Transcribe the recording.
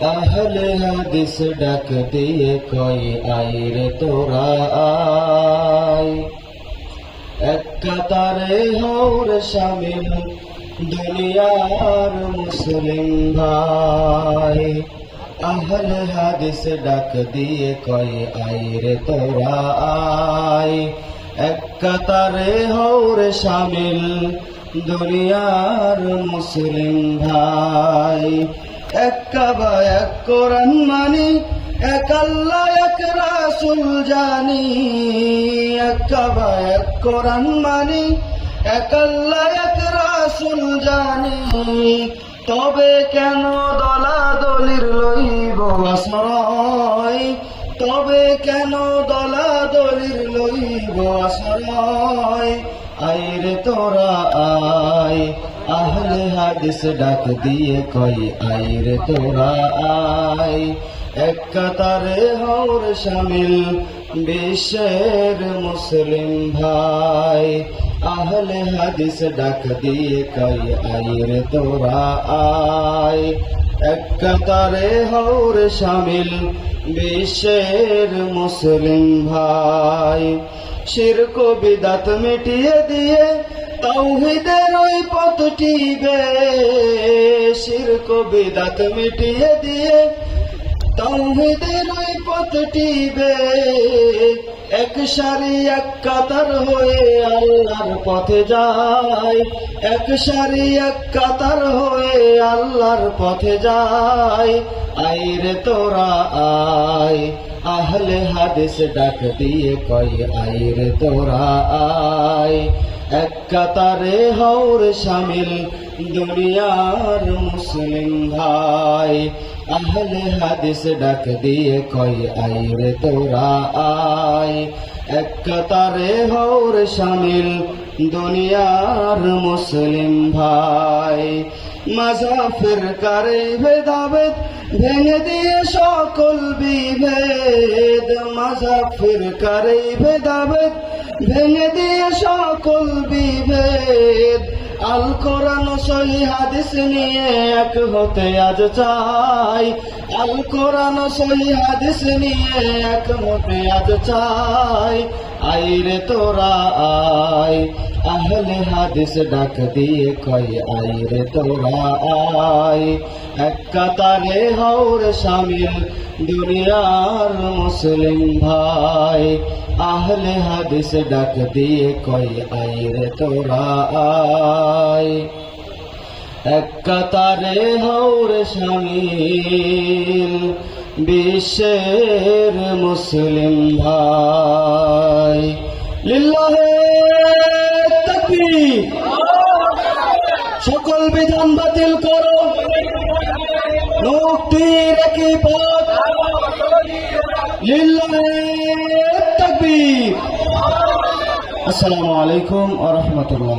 আহলে হাদিস ডাক দিয়ে কয় আইরে তোরা আয়, এক কাতারে হওর শামিল দুনিয়ার মুসলিম ভাই। আহলে হাদিস ডাক দিয়ে কয় আইরে তোরা আয়, এক কাতারে হওর শামিল দুনিয়ার মুসলিম ভাই। এক কাবা এক কোরআন মানি, এক আল্লাহ এক রাসূল জানি। এক কাবা এক কোরআন মানি, এক আল্লাহ এক রাসূল জানি। তবে কেন দলাদলির লইব আশ্রয়, তবে কেন দলাদলির লইব আশ্রয়। আইরে তোরা আয়, আহলে হাদিস ডাক দিয়ে কয় আইরে তোরা আয়, এক কাতারে হওর শামিল বিশ্বের মুসলিম ভাই। আহলে হাদিস ডাক দিয়ে কয় আইরে তোরা আয়, এক কাতারে হওর শামিল বিশ্বের মুসলিম ভাই। শিরক বিদাত মিটিয়ে দিয়ে তাওহীদের ওই পথটি বে, শিরক বিদাত মিটিয়ে দিয়ে তাওহীদের ওই পথটি বে। এক সারি এক কাতার হয়ে আল্লাহর পথে যায়, এক সারি এক কাতার হয়ে আল্লাহর পথে যায়। আইরে তোরা আয়, আহলে হাদিস ডাক দিয়ে কয় আইরে তোরা আয়, এক কাতারে হওর শামিল দুনিয়ার মুসলিম ভাই। আহলে হাদিস ডাক দিয়ে কয় আইরে তোরা আয়, এক কাতারে হওর শামিল দুনিয়ার মুসলিম ভাই। মাযহাব ফিরকার ভেদাভেদ ভেঙে দিয়ে সকল বিভেদ, মাযহাব ফিরকার ভেদাভেদ ভেঙে দিয়ে সকল বিভেদ। আল কোরআন সহিহ হাদিস নিয়ে এক হতে আজ চাই, আল কোরআন সহিহ হাদিস নিয়ে এক হতে আজ চাই। আইরে তোরা আয়, আহলে হাদিস ডাক দিয়ে কয় আইরে তোরা আয়, এক কাতারে হওর শামিল দুনিয়ার মুসলিম ভাই। আহলে হাদিস ডাক দিয়ে কয় আইরে তোরা আয়, এক কাতারে হওর শামিল বিশ্বের মুসলিম ভাই। লিল্লাহে তাকবীর। সকল বিধান বাতিল করো, মুক্তির একই পথ। লিল্লাহে তাকবীর। আসসালামু আলাইকুম ওয়া রাহমাতুল্লাহ।